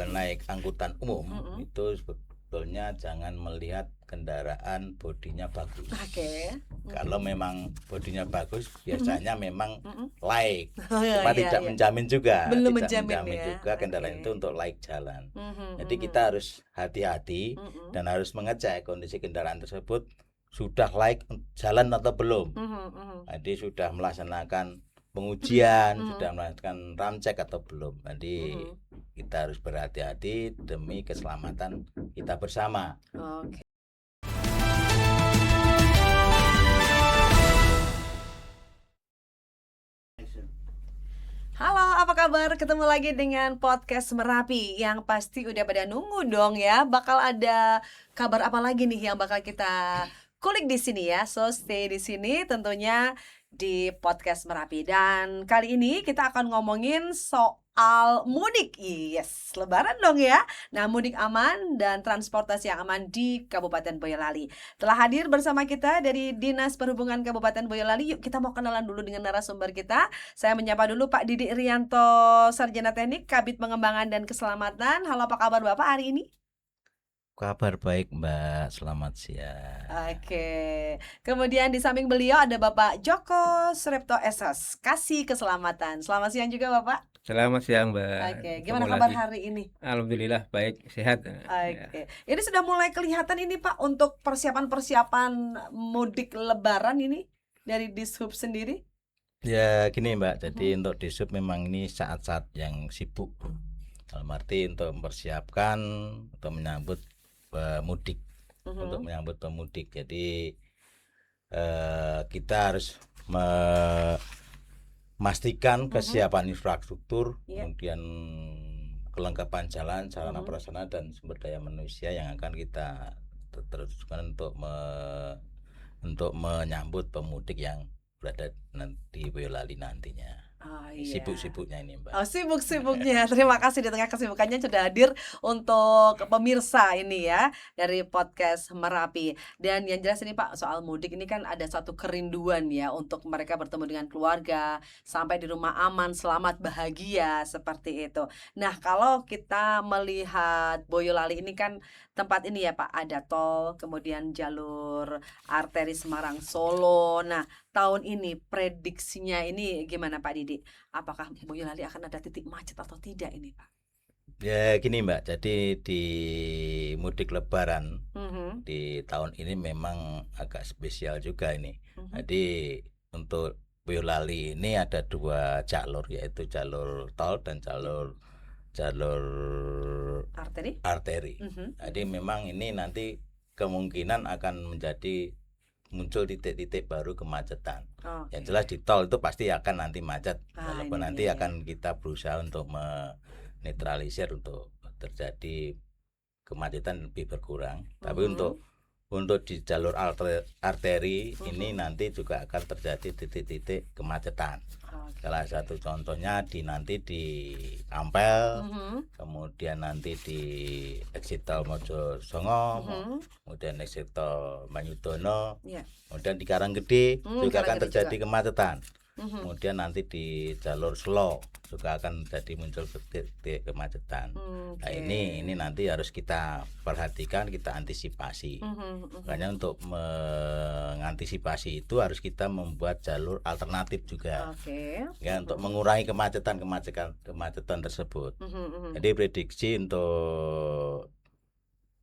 naik angkutan umum Mm-mm. itu sebetulnya jangan melihat kendaraan bodinya bagus. Oke. Kalau memang bodinya bagus, biasanya memang Mm-mm. laik. Oh ya, Cuma ya, tidak ya. menjamin juga, Belum tidak menjamin menjamin ya. juga kendaraan itu Oke. untuk laik jalan. Mhm, Jadi mhm. kita harus hati-hati Mhm. dan harus mengecek kondisi kendaraan tersebut sudah laik jalan atau belum. Mhm, mhm. Jadi sudah melaksanakan pengujian, Mhm. sudah melakukan ramcek atau belum. Jadi Mhm. kita harus berhati-hati demi keselamatan kita bersama. Oke. Halo, apa kabar? Ketemu lagi dengan podcast Merapi. Yang pasti udah pada nunggu dong ya. Bakal ada kabar apa lagi nih yang bakal kita kulik di sini ya. So stay di sini tentunya di podcast Merapi. Dan kali ini kita akan ngomongin soal mudik. Yes, Lebaran dong ya. Nah, mudik aman dan transportasi yang aman di Kabupaten Boyolali. Telah hadir bersama kita dari Dinas Perhubungan Kabupaten Boyolali. Yuk kita mau kenalan dulu dengan narasumber kita. Saya menyapa dulu Pak Didik Rianto, Sarjana Teknik, Kabid Pengembangan dan Keselamatan. Halo, apa kabar Bapak hari ini? Kabar baik Mbak, selamat siang. Oke. Kemudian di samping beliau ada Bapak Joko Suripto SS, Kasih Keselamatan. Selamat siang juga Bapak. Selamat siang, Mbak. Oke, Ketemu gimana kabar lagi. hari ini? Alhamdulillah baik, sehat. Ya. Oke. Ini sudah mulai kelihatan ini Pak untuk persiapan-persiapan mudik Lebaran ini dari Dishub sendiri. Ya gini Mbak, jadi untuk di sub memang ini saat-saat yang sibuk. Dalam arti untuk mempersiapkan untuk menyambut pemudik, untuk menyambut pemudik. Jadi kita harus memastikan kesiapan infrastruktur, Iya. kemudian kelengkapan jalan, sarana prasarana dan sumber daya manusia yang akan kita teruskan untuk menyambut pemudik yang berada di Boyolali nantinya. Oh, iya. Sibuk-sibuknya ini Mbak. Oh, sibuk-sibuknya. Terima kasih di tengah kesibukannya sudah hadir untuk pemirsa ini ya dari podcast Merapi. Dan yang jelas ini Pak, soal mudik ini kan ada satu kerinduan ya untuk mereka bertemu dengan keluarga, sampai di rumah aman, selamat, bahagia seperti itu. Nah, kalau kita melihat Boyolali ini kan tempat ini ya Pak, ada tol, kemudian jalur arteri Semarang Solo. Nah, tahun ini prediksinya ini gimana Pak Didi? Apakah Boyolali akan ada titik macet atau tidak ini Pak? Ya gini Mbak, jadi di mudik Lebaran Mhm. di tahun ini memang agak spesial juga ini. Mhm. Jadi untuk Boyolali ini ada dua jalur, yaitu jalur tol dan jalur Arteri? arteri. Mhm. Jadi memang ini nanti kemungkinan akan menjadi muncul titik-titik baru kemacetan. Oke. Yang jelas di tol itu pasti akan nanti macet. Ah, Walaupun ini nanti dia ya. akan kita berusaha untuk menetralisir untuk terjadi kemacetan lebih berkurang. Tapi untuk di jalur arteri ini nanti juga akan terjadi titik-titik kemacetan. Oke. Salah satu contohnya nanti di Ampel, Mhm. kemudian nanti di exit tol Mojosongo, Mhm. kemudian exit tol Banyudono, Iya. kemudian di Karanggede juga akan Karanggede terjadi juga. kemacetan. Mhm. Kemudian nanti di jalur Selo juga akan jadi muncul titik kemacetan. Nah Oke. ini nanti harus kita perhatikan, kita antisipasi. Mhm. Makanya untuk mengantisipasi itu harus kita membuat jalur alternatif juga. Oke. Ya untuk mengurangi kemacetan tersebut. Mhm. Jadi prediksi untuk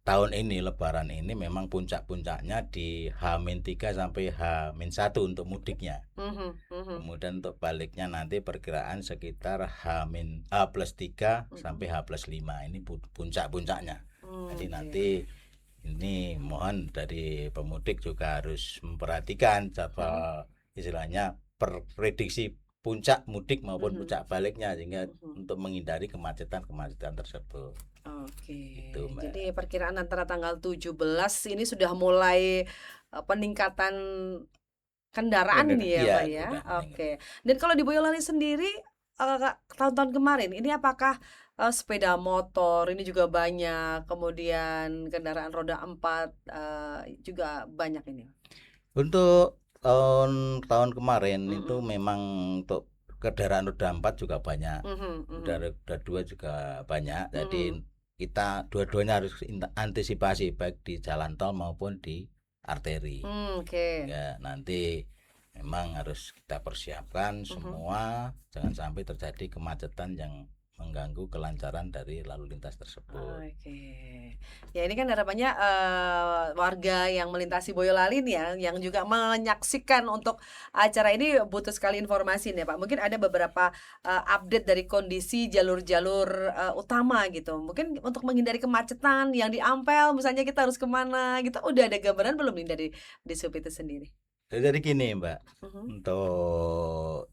tahun ini Lebaran ini memang puncak-puncaknya di H-3 sampai H-1 untuk mudiknya. Mhm. Mhm. Kemudian untuk baliknya nanti perkiraan sekitar H+3 sampai H+5 ini puncak-puncaknya. Jadi Oke. nanti ini mohon dari pemudik juga harus memperhatikan jadwal istilahnya prediksi puncak mudik maupun puncak baliknya sehingga untuk menghindari kemacetan tersebut. Oke. Itu, Mbak. Jadi perkiraan antara tanggal 17 ini sudah mulai peningkatan kendaraan ini ya Iya, Pak ya. sudah meningkat. Oke. Dan kalau di Boyolali sendiri tahun-tahun kemarin ini apakah sepeda motor ini juga banyak, kemudian kendaraan roda 4 juga banyak ini? Untuk tahun kemarin itu memang untuk kendaraan roda 4 juga banyak, Mhm. roda 2 juga banyak. Jadi kita dua-duanya harus antisipasi baik di jalan tol maupun di arteri. Oke. Ya, nanti memang harus kita persiapkan semua, jangan sampai terjadi kemacetan yang mengganggu kelancaran dari lalu lintas tersebut. Oke. Ya ini kan harapannya warga yang melintasi Boyolali nih ya, yang juga menyaksikan untuk acara ini butuh sekali informasi nih Pak. Mungkin ada beberapa update dari kondisi jalur-jalur utama gitu. Mungkin untuk menghindari kemacetan yang di Ampel, misalnya kita harus kemana gitu. Udah ada gambaran belum nih dari Dishub itu sendiri? Jadi gini Mbak, Mhm. untuk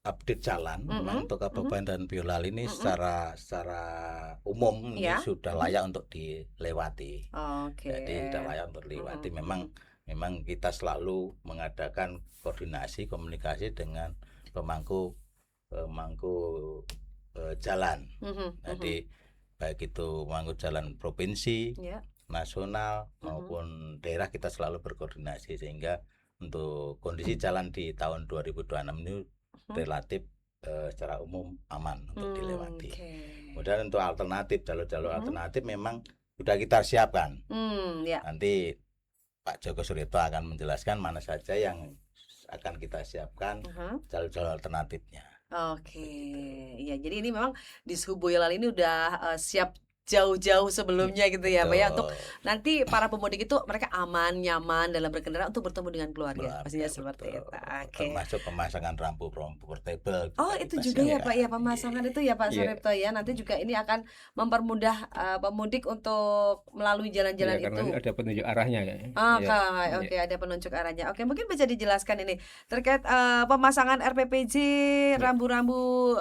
update jalan memang untuk Kabupaten Boyolali ini secara umum ini Ya. sudah layak untuk dilewati. Oke. Jadi sudah layak untuk dilewati. Memang kita selalu mengadakan koordinasi komunikasi dengan pemangku jalan. Jadi baik itu pemangku jalan provinsi, Ya. nasional maupun daerah, kita selalu berkoordinasi sehingga untuk kondisi jalan di tahun 2026 ini relatif secara umum aman untuk dilewati. Kemudian untuk alternatif, jalur-jalur alternatif memang sudah kita siapkan. Ya. Nanti Pak Joko Surito akan menjelaskan mana saja yang akan kita siapkan jalur-jalur alternatifnya. Oke, ya jadi ini memang Dishub Boyolali ini udah siap jauh-jauh sebelumnya gitu ya Pak ya, untuk nanti para pemudik itu mereka aman, nyaman dalam berkendara untuk bertemu dengan keluarga, pastinya seperti itu. Oke. Termasuk pemasangan rambu portable. Oh itu juga ya Pak ya, pemasangan itu ya Pak Suripto ya, nanti juga ini akan mempermudah pemudik untuk melalui jalan-jalan itu. Karena ada penunjuk arahnya ya. Oke, ada penunjuk arahnya. Oke, mungkin bisa dijelaskan ini terkait pemasangan RPPJ, rambu-rambu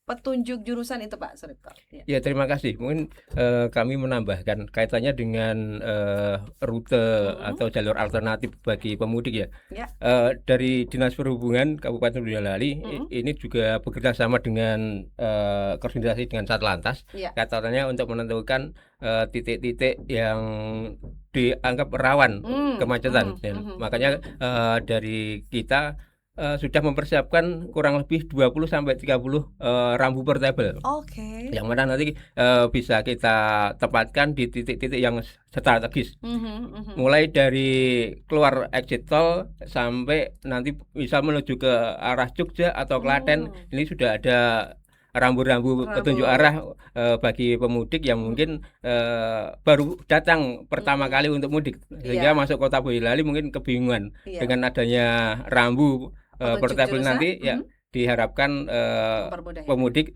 petunjuk jurusan itu Pak Suripto. Ya, terima kasih. Mungkin kami menambahkan kaitannya dengan rute atau jalur alternatif bagi pemudik ya. Dari Dinas Perhubungan Kabupaten Boyolali ini juga bekerja sama dengan koordinasi dengan Satlantas, katanya untuk menentukan titik-titik yang dianggap rawan kemacetan. Dan makanya dari kita sudah mempersiapkan kurang lebih 20 sampai 30 rambu portable. Oke. Yang mana nanti bisa kita tempatkan di titik-titik yang strategis. Mulai dari keluar exit tol sampai nanti bisa menuju ke arah Jogja atau Klaten. Ini sudah ada rambu-rambu petunjuk arah bagi pemudik yang mungkin baru datang pertama kali untuk mudik, sehingga masuk kota Boyolali mungkin kebingungan dengan adanya rambu portable nanti ya. Diharapkan pemudik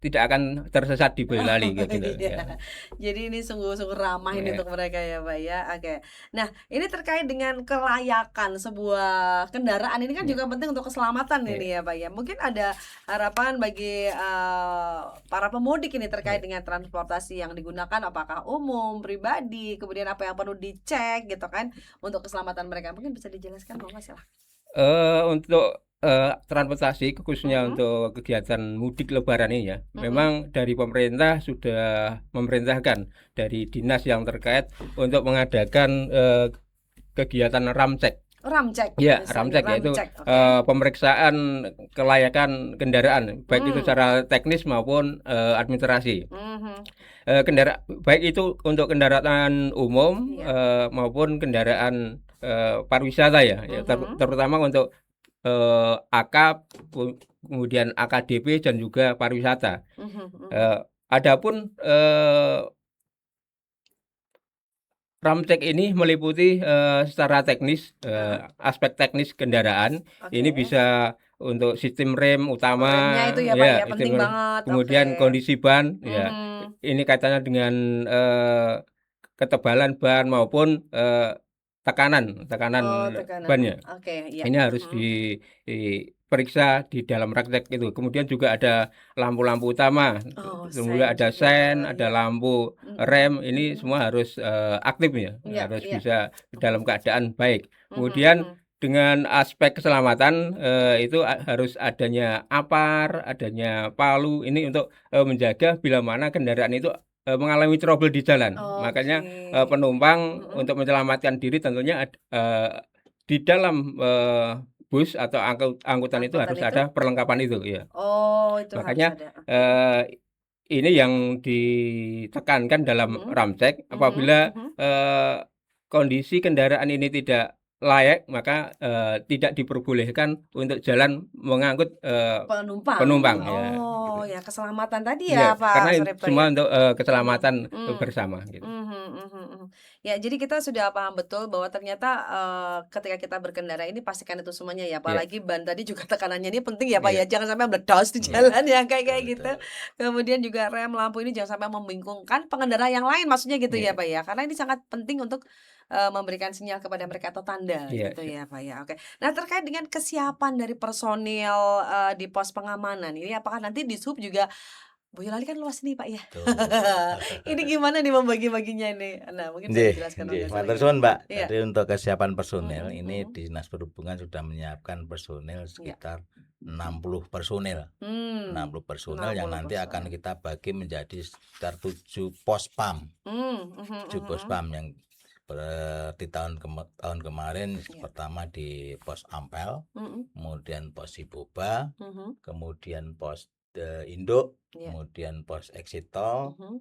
tidak akan tersesat di Boyolali gitu. Ya. Jadi ini sungguh-sungguh ramah ini untuk mereka ya Pak ya. Oke. Nah ini terkait dengan kelayakan sebuah kendaraan, ini kan juga penting untuk keselamatan ini ya Pak ya. Mungkin ada harapan bagi para pemudik ini terkait dengan transportasi yang digunakan, apakah umum, pribadi, kemudian apa yang perlu dicek gitu kan untuk keselamatan mereka. Mungkin bisa dijelaskan Bang Mas silahkan. Untuk transportasi khususnya untuk kegiatan mudik lebaran ini ya, memang dari pemerintah sudah memerintahkan dari dinas yang terkait untuk mengadakan kegiatan ramcek. Ya, ramcek yaitu pemeriksaan kelayakan kendaraan, baik itu secara teknis maupun administrasi. Baik itu untuk kendaraan umum maupun kendaraan pariwisata ya, terutama untuk AK, kemudian AKDP dan juga pariwisata. Adapun ramcek ini meliputi secara teknis, aspek teknis kendaraan. Ini bisa untuk sistem rem utama, itu ya, Pak, ya, penting banget. Kemudian kondisi ban, ya. Ini kaitannya dengan ketebalan ban maupun tekanan bannya. Ini harus diperiksa di dalam raktek itu. Kemudian juga ada lampu-lampu utama, kemudian ada sen, ada lampu rem. Ini semua harus aktif ya, harus bisa dalam keadaan baik. Kemudian dengan aspek keselamatan itu harus adanya apar, adanya palu. Ini untuk menjaga bila mana kendaraan itu mengalami trouble di jalan. Makanya penumpang untuk menyelamatkan diri tentunya di dalam bus atau angkutan itu Angkutan harus itu? ada perlengkapan itu ya. Oh, itu harus Makanya ada. ini yang ditekankan dalam Mhm. ramcek, Mhm, apabila mhm. kondisi kendaraan ini tidak layak, maka tidak diperbolehkan untuk jalan mengangkut penumpang ya. Oh, Gitu. ya keselamatan tadi Iya, ya Pak karena Suripto semua ya? untuk keselamatan Mhm. bersama gitu. Ya, jadi kita sudah paham betul bahwa ternyata ketika kita berkendara ini pastikan itu semuanya ya, Iya, apalagi ban tadi juga tekanannya ini penting ya Pak iya, ya, jangan sampai meledos di iya, jalan ya kayak betul kayak gitu. betul. Kemudian juga rem, lampu ini jangan sampai membingungkan pengendara yang lain maksudnya gitu ya iya, Pak ya, karena ini sangat penting untuk memberikan sinyal kepada mereka atau tanda iya, gitu iya. ya Pak ya. Oke. Nah, terkait dengan kesiapan dari personil di pos pengamanan ini apakah nanti di sub juga Boyolali kan luas nih Pak ya. Betul. Ini gimana nih membagi-baginya ini? Nah, mungkin bisa Nggih, dijelaskan nggih. oleh Matur silakan. suwun, Mbak. Iya. Jadi untuk kesiapan personil Mhm, ini mhm. Dinas Perhubungan sudah menyiapkan personil Iya. sekitar 60 personil. 60 personil yang 60 nanti akan personel. kita bagi menjadi sekitar 7 pos PAM. 7 pos Mhm. PAM yang di tahun kemarin Iya. pertama di pos Ampel, Mhm, kemudian pos Siboba, mhm. kemudian pos Induk, Iya. kemudian pos Exit Tol, Mhm,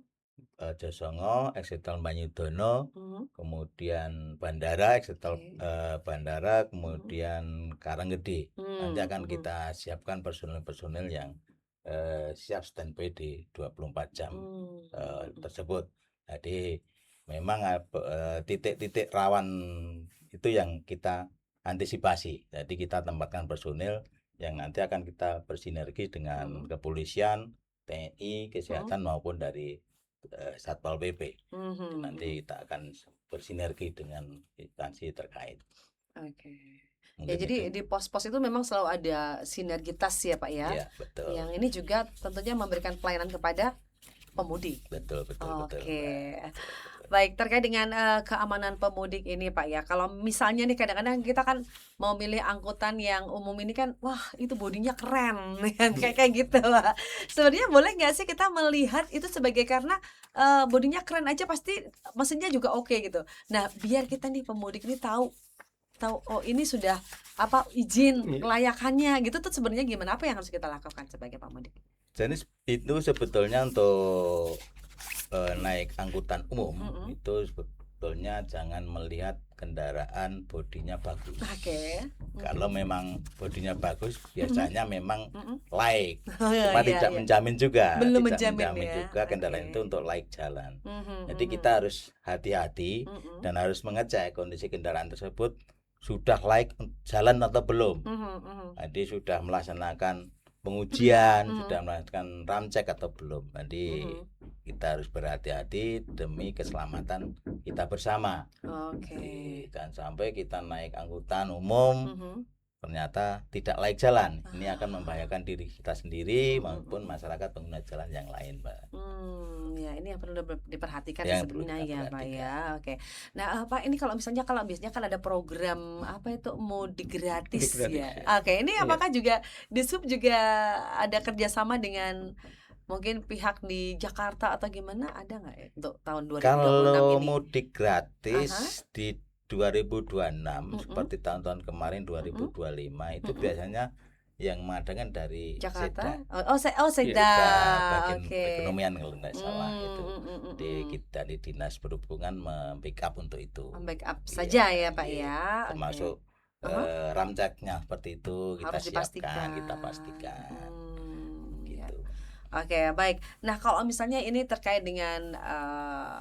Josongo, Exit Tol Banyudono, mhm. kemudian bandara, Exit Tol Oke. bandara, Mhm. kemudian Karanggede. Nanti akan Mhm. kita siapkan personil-personil yang siap standby di 24 jam tersebut. Jadi memang titik-titik rawan itu yang kita antisipasi. Jadi kita tempatkan personil yang nanti akan kita bersinergi dengan kepolisian, TNI, kesehatan maupun dari Satpol PP. Nanti kita akan bersinergi dengan instansi terkait. Oke. Ya, Mungkin jadi itu. di pos-pos itu memang selalu ada sinergitas ya Pak ya. Ya, betul. Yang ini juga tentunya memberikan pelayanan kepada pemudik. Betul, betul, betul, Oke. Mbak. Betul. Baik, terkait dengan keamanan pemudik ini Pak ya. Kalau misalnya nih kadang-kadang kita kan mau milih angkutan yang umum ini kan, wah itu bodinya keren, yang kayak kayak gitu Pak. Sebenarnya boleh nggak sih kita melihat itu sebagai karena bodinya keren aja pasti mesinnya juga oke gitu. Nah, biar kita nih pemudik ini tahu tahu oh ini sudah apa izin Iya. kelayakannya gitu tuh sebenarnya gimana? Apa yang harus kita lakukan sebagai pemudik? Jadi itu sebetulnya untuk naik angkutan umum itu sebetulnya jangan melihat kendaraan bodinya bagus. Oke. Kalau memang bodinya bagus, biasanya memang laik. Oh, Cuma iya, tidak iya. menjamin juga, Belum tidak menjamin menjamin ya. juga kendaraan Oke. itu untuk laik jalan. Mhm, Jadi mhm. kita harus hati-hati Mhm. dan harus mengecek kondisi kendaraan tersebut sudah laik jalan atau belum. Mhm, mhm. Jadi sudah melaksanakan pengujian, Mhm. sudah melakukan ramcek atau belum. Jadi kita harus berhati-hati demi keselamatan kita bersama. Oke. Jadi, jangan sampai kita naik angkutan umum Mhm. ternyata tidak laik jalan. Ini akan membahayakan diri kita sendiri maupun masyarakat pengguna jalan yang lain, Mbak. Ya ini yang perlu diperhatikan Yang perlu sebenarnya kita ya Pak perhatikan. ya. Oke. Nah Pak ini kalau biasanya kan ada program apa itu mudik gratis Mudik gratis, ya. ya. Oke, ini Iya. apakah juga di sub juga ada kerjasama dengan mungkin pihak di Jakarta atau gimana ada nggak ya untuk tahun 2026 Kalau ini? mudik gratis di 2026 Mm-mm. seperti tahun-tahun kemarin 2025 itu biasanya yang mengadakan dari Jakarta? Sekda. Sekda. Bagian Oke. perekonomian kalau tidak salah itu. Di Kita di Dinas Perhubungan membackup untuk itu. backup Iya, saja ya Pak iya. ya. Oke. Termasuk ramceknya seperti itu kita Harus dipastikan. siapkan, kita pastikan. Ya. Gitu. Oke, baik. Nah, kalau misalnya ini terkait dengan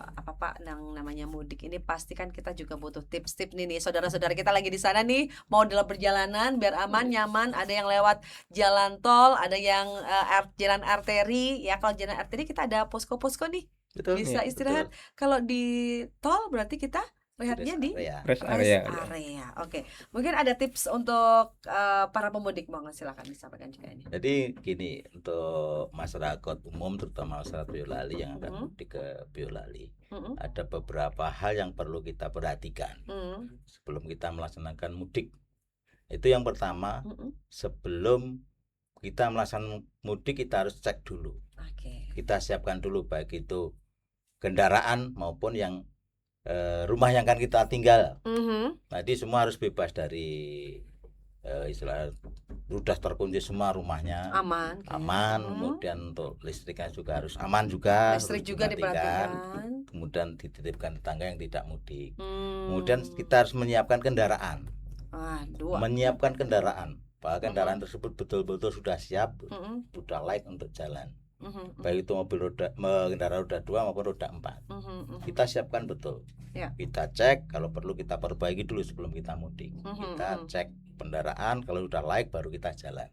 apa Pak yang namanya mudik ini pasti kan kita juga butuh tips-tips nih saudara-saudara kita lagi di sana nih mau dalam perjalanan biar aman, nyaman, ada yang lewat jalan tol, ada yang jalan arteri. Ya, kalau jalan arteri kita ada posko-posko nih. Betul. Bisa Iya, istirahat. betul. Kalau di tol berarti kita rehatnya di Rest rest area. area. Oke. Mungkin ada tips untuk para pemudik, Bang, silakan disampaikan juga ini. Jadi gini, untuk masyarakat umum terutama masyarakat Boyolali yang akan mudik ke Boyolali, ada beberapa hal yang perlu kita perhatikan sebelum kita melaksanakan mudik. Itu yang pertama, sebelum kita melaksanakan mudik kita harus cek dulu. Oke. Kita siapkan dulu baik itu kendaraan maupun yang rumah yang akan kita tinggal. Tadi semua harus bebas dari istilah sudah terkunci semua rumahnya Aman. aman, kemudian untuk listriknya juga harus aman juga, Listrik harus juga dimatikan, diperhatikan. kemudian dititipkan tetangga yang tidak mudik. Hmm. Kemudian kita harus menyiapkan kendaraan, Aduh. menyiapkan kendaraan, bahwa kendaraan tersebut betul-betul sudah siap, Mm-mm. sudah layak untuk jalan, Mhm. baik itu kendaraan roda 2 maupun roda 4. Mhm. Kita siapkan betul. Ya. Kita cek, kalau perlu kita perbaiki dulu sebelum kita mudik. Kita cek kendaraan, kalau sudah layak baru kita jalan.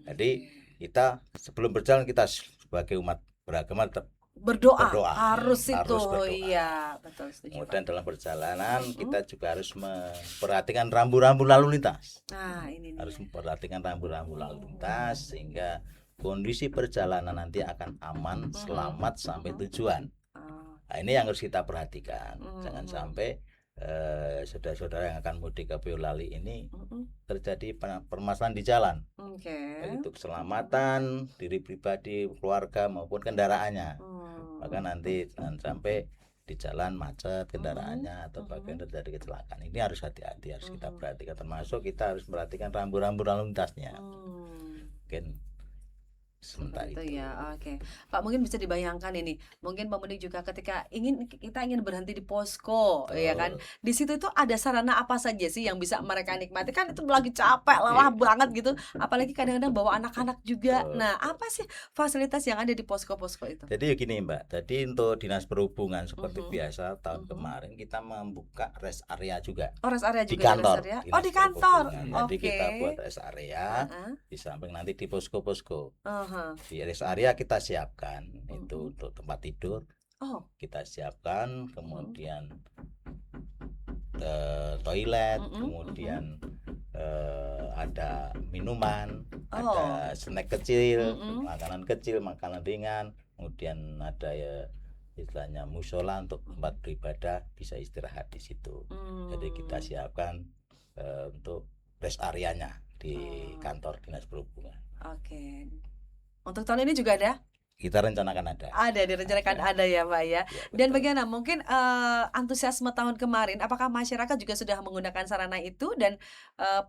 Jadi kita sebelum berjalan, kita sebagai umat beragama tetap berdoa. Harus itu. berdoa. Iya, betul, setuju. Kemudian dalam perjalanan kita juga harus memperhatikan rambu-rambu lalu lintas. Nah, ini Harus memperhatikan rambu-rambu lalu lintas sehingga kondisi perjalanan nanti akan aman, selamat sampai tujuan. Nah, ini yang harus kita perhatikan. Jangan sampai saudara-saudara yang akan mudik ke Boyolali ini terjadi permasalahan di jalan. Baik itu keselamatan diri pribadi, keluarga maupun kendaraannya. Maka nanti jangan sampai di jalan macet kendaraannya atau bahkan terjadi kecelakaan. Ini harus hati-hati, harus kita perhatikan. Termasuk kita harus perhatikan rambu-rambu lalu lintasnya. Mungkin sementara itu itu. ya, oke. Pak, mungkin bisa dibayangkan ini, mungkin pemudik juga ketika kita ingin berhenti di posko, ya kan? Di situ itu ada sarana apa saja sih yang bisa mereka nikmati? Kan itu lagi capek, lelah banget gitu, apalagi kadang-kadang bawa anak-anak juga. Nah, apa sih fasilitas yang ada di posko-posko itu? Jadi gini Mbak, jadi untuk Dinas Perhubungan seperti biasa tahun kemarin kita membuka rest area juga. Oh, rest area di juga kantor. ya? Dinas Oh, di kantor. Perhubungan. Jadi kita buat rest area di samping nanti di posko-posko. Di rest area kita siapkan itu untuk tempat tidur. Kita siapkan, kemudian toilet, kemudian ada minuman, ada snack kecil, makanan kecil, makanan ringan, kemudian ada ya istilahnya musola untuk tempat beribadah, bisa istirahat di situ. Jadi kita siapkan untuk rest areanya di kantor Dinas Perhubungan. Oke. Untuk tahun ini juga ada? Kita rencanakan ada. Ada, direncanakan ada ya Pak ya. Dan bagaimana mungkin antusiasme tahun kemarin, apakah masyarakat juga sudah menggunakan sarana itu dan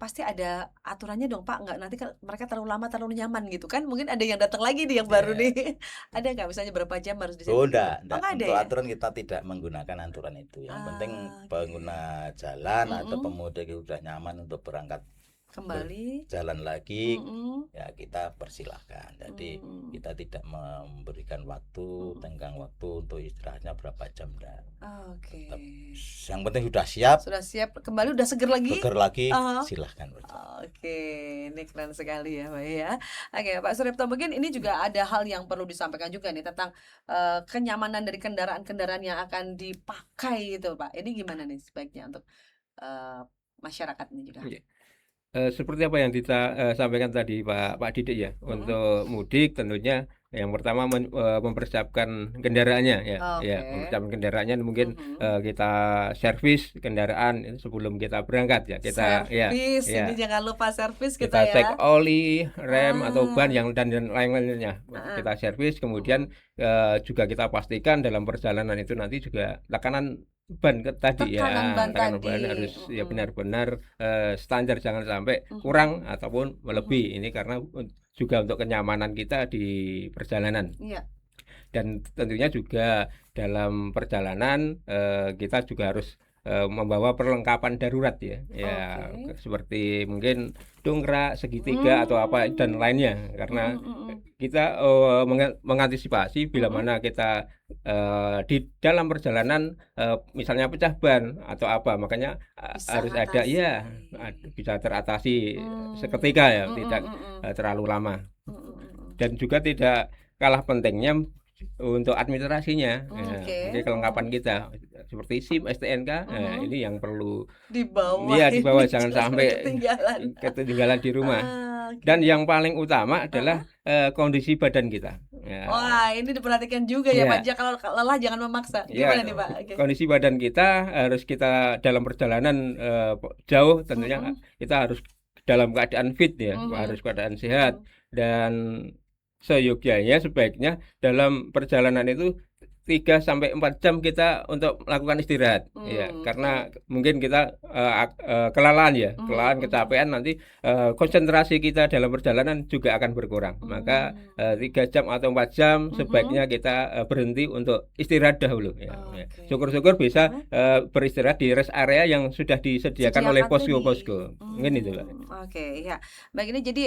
pasti ada aturannya dong Pak, nggak nanti mereka terlalu lama terlalu nyaman gitu kan? Mungkin ada yang datang lagi nih yang baru nih. Ada nggak misalnya berapa jam harus di sini? Enggak. Ada Untuk ya? aturan kita tidak menggunakan aturan itu. Yang penting pengguna jalan atau pemudik yang sudah nyaman untuk berangkat kembali jalan lagi, ya kita persilahkan. Jadi kita tidak memberikan waktu, tenggang waktu untuk istirahatnya berapa jam dah. Oke. Yang penting sudah siap. Sudah siap kembali, udah seger lagi. Seger lagi, silahkan. Oke, ini keren sekali ya Pak ya. Oke Pak Suripto, mungkin ini juga ada hal yang perlu disampaikan juga nih tentang kenyamanan dari kendaraan-kendaraan yang akan dipakai itu Pak. Ini gimana nih sebaiknya untuk masyarakat ini juga? Seperti apa yang kita sampaikan tadi Pak Didik ya, untuk mudik tentunya yang pertama mempersiapkan kendaraannya ya, mempersiapkan kendaraannya mungkin kita servis kendaraan sebelum kita berangkat ya, kita servis, ini jangan lupa servis kita cek oli, rem atau ban yang dan lain-lainnya, kita servis, kemudian juga kita pastikan dalam perjalanan itu nanti juga tekanan ban tadi tekanan ban harus ya benar-benar standar, jangan sampai kurang ataupun melebihi. Ini karena juga untuk kenyamanan kita di perjalanan. Dan tentunya juga dalam perjalanan kita juga harus membawa perlengkapan darurat ya, seperti mungkin dongkrak, segitiga atau apa dan lainnya, karena kita mengantisipasi bila mana kita di dalam perjalanan misalnya pecah ban atau apa, makanya harus ada bisa teratasi seketika ya, tidak terlalu lama. Dan juga tidak kalah pentingnya untuk administrasinya, jadi kelengkapan kita seperti SIM, STNK, ini yang perlu dibawa jangan sampai ketinggalan di rumah. Dan yang paling utama adalah kondisi badan kita. Wah, ini diperhatikan juga ya Pak, kalau lelah jangan memaksa. Gimana nih Pak? Kondisi badan kita harus kita dalam perjalanan jauh tentunya kita harus dalam keadaan fit ya, harus keadaan sehat, dan seyogyanya sebaiknya dalam perjalanan itu 3 sampai 4 jam kita untuk melakukan istirahat, ya, karena mungkin kita kelelahan ya, kelelahan, kecapean, nanti konsentrasi kita dalam perjalanan juga akan berkurang. Maka 3 jam atau 4 jam sebaiknya kita berhenti untuk istirahat dahulu. Ya, ya. Syukur-syukur bisa beristirahat di rest area yang sudah disediakan oleh posko-posko. Mungkin itu, Pak. Oke, ya. Baik, ini jadi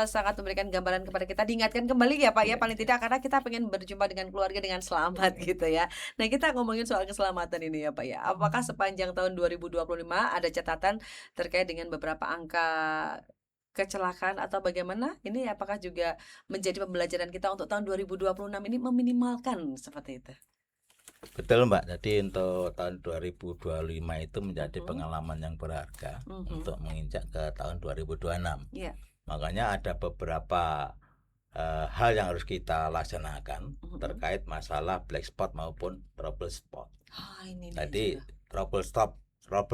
sangat memberikan gambaran kepada kita, diingatkan kembali ya Pak ya, paling tidak karena kita pengen berjumpa dengan keluarga dengan selamat gitu ya. Nah, kita ngomongin soal keselamatan ini ya Pak ya. Apakah sepanjang tahun 2025 ada catatan terkait dengan beberapa angka kecelakaan atau bagaimana? Ini apakah juga menjadi pembelajaran kita untuk tahun 2026 ini meminimalkan seperti itu? Betul Mbak, jadi untuk tahun 2025 itu menjadi pengalaman yang berharga untuk menginjak ke tahun 2026. Iya. Makanya ada beberapa hal yang harus kita laksanakan terkait masalah black spot maupun trouble spot. Ini Jadi trouble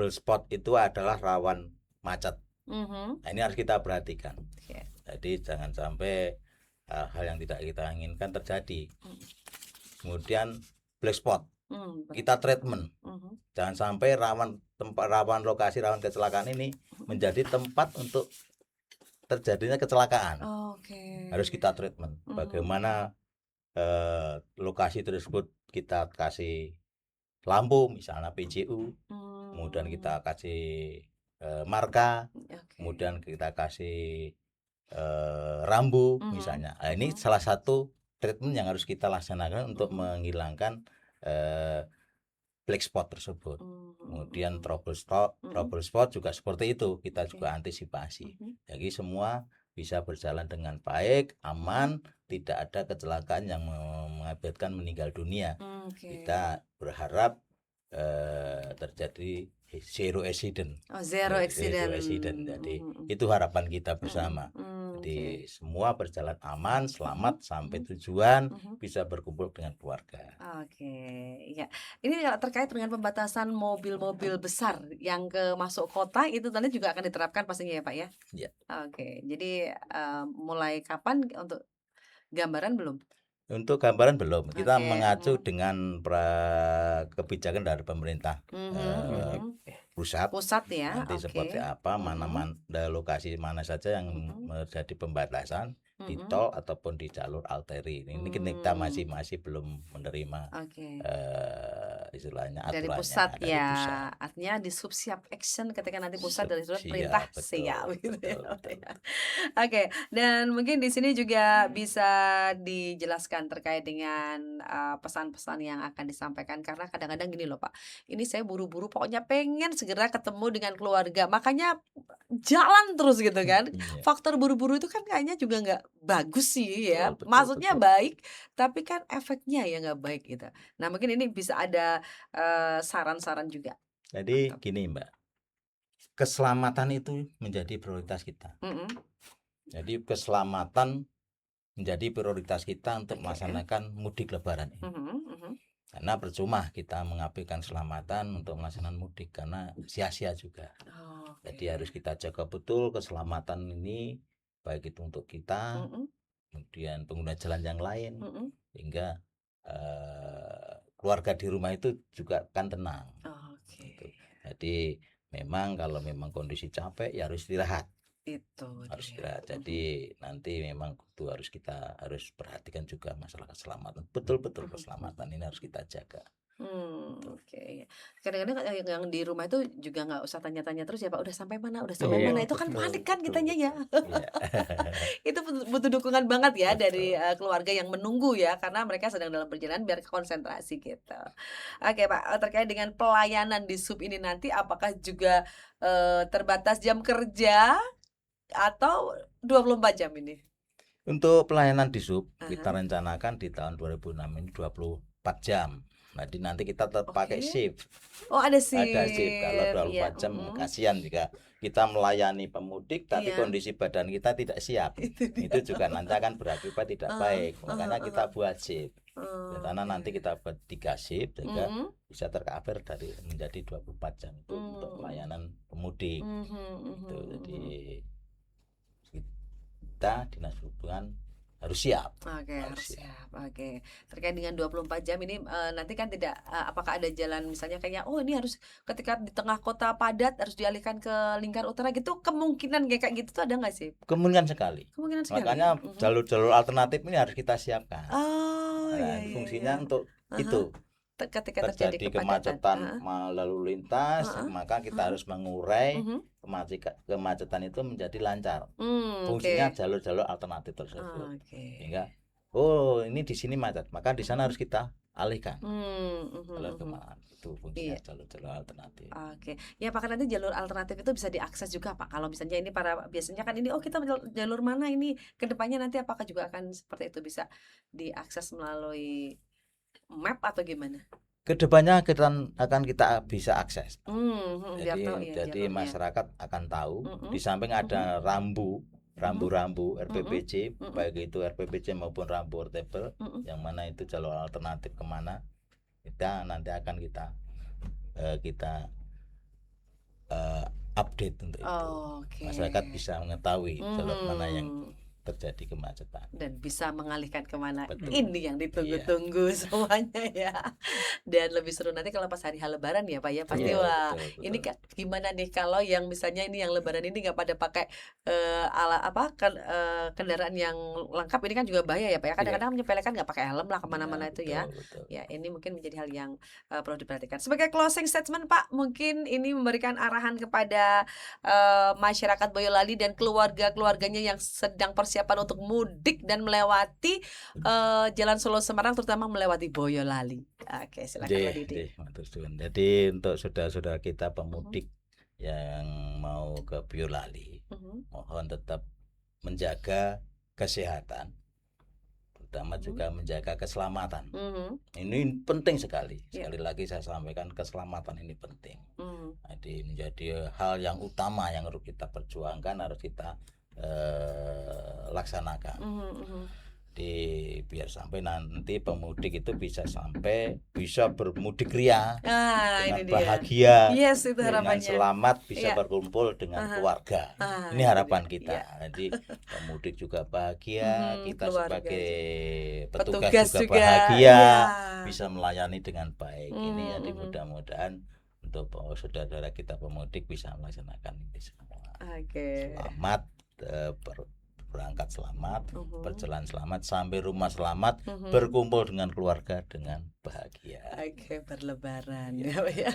spot itu adalah rawan macet. Nah, ini harus kita perhatikan. Jadi jangan sampai hal yang tidak kita inginkan terjadi. Kemudian black spot, kita treatment. Jangan sampai rawan lokasi rawan kecelakaan ini menjadi tempat untuk terjadinya kecelakaan. Harus kita treatment. Bagaimana lokasi tersebut kita kasih lampu, misalnya PJU, kemudian kita kasih marka, kemudian kita kasih rambu misalnya. Nah, ini salah satu treatment yang harus kita laksanakan untuk menghilangkan black spot tersebut. Kemudian trouble spot juga seperti itu, kita juga antisipasi. Jadi semua bisa berjalan dengan baik, aman, tidak ada kecelakaan yang mengakibatkan meninggal dunia. Kita berharap terjadi zero accident. Zero accident. Jadi itu harapan kita bersama. Jadi semua berjalan aman, selamat sampai tujuan, bisa berkumpul dengan keluarga. Ya. Ini terkait dengan pembatasan mobil-mobil besar yang masuk kota, itu tadi juga akan diterapkan pastinya ya Pak ya? Iya. Jadi mulai kapan untuk gambaran belum? Untuk gambaran belum, kita mengacu dengan kebijakan dari pemerintah pusat ya. nanti seperti apa, mana lokasi mana saja yang menjadi pembatasan di tol ataupun di jalur arteri. Ini kita masih belum menerima istilahnya dari aturannya pusat dari ya, pusat. Artinya di siap action ketika nanti pusat dari surat perintah siap gitu ya. Dan mungkin di sini juga bisa dijelaskan terkait dengan pesan-pesan yang akan disampaikan, karena kadang-kadang gini loh Pak, ini saya buru-buru pokoknya pengen segera ketemu dengan keluarga, makanya jalan terus gitu kan. Faktor buru-buru itu kan kayaknya juga nggak bagus sih ya, maksudnya baik tapi kan efeknya ya nggak baik gitu. Nah, mungkin ini bisa ada saran-saran juga. Jadi gini Mbak, keselamatan itu menjadi prioritas kita. Jadi keselamatan menjadi prioritas kita untuk melaksanakan mudik lebaran ini. Karena percuma kita mengabaikan keselamatan untuk melaksanakan mudik, karena sia-sia juga. Jadi harus kita jaga betul keselamatan ini, baik itu untuk kita, kemudian pengguna jalan yang lain, sehingga keluarga di rumah itu juga kan tenang. Gitu. Jadi memang kalau memang kondisi capek ya harus istirahat. Harus istirahat. Jadi nanti memang itu harus perhatikan juga masalah keselamatan. Betul-betul keselamatan ini harus kita jaga. Kadang-kadang yang di rumah itu juga nggak usah tanya-tanya terus ya Pak, udah sampai mana itu kan panik kan kitanya ya. Itu butuh dukungan banget ya dari keluarga yang menunggu ya, karena mereka sedang dalam perjalanan biar konsentrasi gitu. Oke Pak, terkait dengan pelayanan di sub ini nanti apakah juga terbatas jam kerja atau 24 jam ini? Untuk pelayanan di sub kita rencanakan di tahun 2006 ini 24 jam. Nanti kita tetap pakai shift. Ada shift. Ada shift. Kalau 24 jam kasihan jika kita melayani pemudik tapi kondisi badan kita tidak siap. Itu juga nanti akan berakibat tidak baik. Makanya kita buat shift. Karena nanti kita buat 3 shift sehingga bisa tercover menjadi 24 jam itu untuk pelayanan pemudik. Jadi kita Dinas Perhubungan harus siap. Oke, harus siap. Oke. Terkait dengan 24 jam ini nanti kan tidak apakah ada jalan misalnya kayak ini harus ketika di tengah kota padat harus dialihkan ke Lingkar Utara gitu, kemungkinan kayak gitu tuh ada nggak sih? Kemungkinan sekali. Kemungkinan sekali. Makanya jalur-jalur alternatif ini harus kita siapkan. Oh, Nah, iya, fungsinya iya. untuk itu. Ketika Terjadi kemacetan lalu lintas, maka kita harus mengurai kemacetan itu menjadi lancar. Fungsinya jalur-jalur alternatif tersebut. Sehingga ini di sini macet, maka di sana harus kita alihkan. Jalur kemana? Itu fungsinya jalur-jalur alternatif. Oke. Ya, apakah nanti jalur alternatif itu bisa diakses juga, Pak? Kalau misalnya ini biasanya kan ini kita jalur mana ini kedepannya nanti apakah juga akan seperti itu bisa diakses melalui map atau gimana? Kedepannya akan kita bisa akses. Jadi masyarakat akan tahu di samping ada rambu-rambu RPPJ, baik itu RPPJ maupun rambu portable, yang mana itu jalur alternatif kemana, kita nanti akan kita update untuk itu. Masyarakat bisa mengetahui jalur mana yang terjadi kemacetan dan bisa mengalihkan kemana. Betul. Ini yang ditunggu-tunggu semuanya ya. Dan lebih seru nanti kalau pas hari Lebaran ya Pak ya, pasti betul. ini gimana nih kalau yang misalnya ini yang Lebaran ini nggak pada pakai kendaraan yang lengkap, ini kan juga bahaya ya Pak ya, kadang-kadang menyepelekan nggak pakai helm lah kemana-mana itu ya. Betul. Ya, ini mungkin menjadi hal yang perlu diperhatikan. Sebagai closing statement Pak, mungkin ini memberikan arahan kepada masyarakat Boyolali dan keluarga-keluarganya yang sedang persiapan untuk mudik dan melewati Jalan Solo Semarang, terutama melewati Boyolali. Oke, silakan Pak Didi. Jadi untuk saudara-saudara kita pemudik yang mau ke Boyolali, mohon tetap menjaga kesehatan, terutama juga menjaga keselamatan. Ini penting sekali. Sekali lagi saya sampaikan, keselamatan ini penting. Jadi menjadi hal yang utama yang harus kita perjuangkan, harus kita laksanakan. Biar sampai nanti pemudik itu bisa bermudik ria dengan bahagia, itu dengan harapannya. selamat, bisa berkumpul dengan keluarga. Ini harapan kita. Jadi pemudik juga bahagia, kita sebagai petugas juga bahagia, bisa melayani dengan baik. Ini jadi mudah-mudahan untuk saudara-saudara kita pemudik bisa melaksanakan ini semua. Selamat berangkat selamat, berjalan selamat, sampai rumah selamat, berkumpul dengan keluarga dengan bahagia. Berlebaran ya.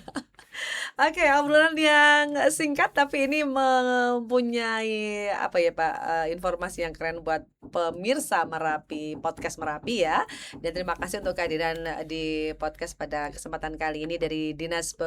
Obrolan yang singkat tapi ini mempunyai Pak, informasi yang keren buat pemirsa Merapi, podcast Merapi ya. Dan terima kasih untuk kehadiran di podcast pada kesempatan kali ini dari Dinas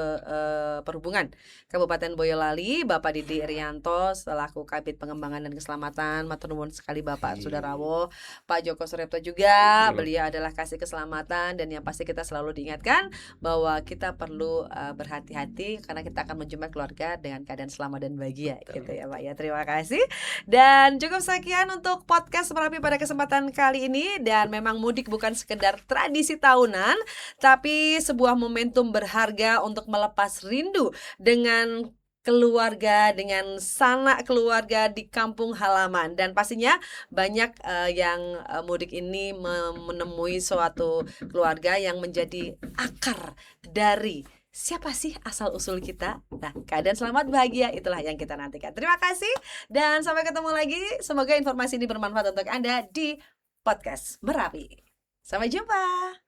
Perhubungan Kabupaten Boyolali, Bapak Didi Irianto selaku Kabid Pengembangan dan Keselamatan. Matur nuwun sekali Bapak Sudarawo. Pak Joko Surepto juga, beliau adalah kasih keselamatan, dan yang pasti kita selalu diingatkan bahwa kita perlu berhati-hati karena kita akan menjumpai keluarga dengan keadaan selamat dan bahagia. Gitu ya Pak ya. Terima kasih. Dan cukup sekian untuk podcast Merapi pada kesempatan kali ini. Dan memang mudik bukan sekedar tradisi tahunan, tapi sebuah momentum berharga untuk melepas rindu dengan keluarga, dengan sanak keluarga di kampung halaman. Dan pastinya banyak yang mudik ini menemui suatu keluarga yang menjadi akar dari siapa sih asal-usul kita. Nah, keadaan selamat bahagia itulah yang kita nantikan. Terima kasih dan sampai ketemu lagi. Semoga informasi ini bermanfaat untuk Anda di podcast Merapi. Sampai jumpa.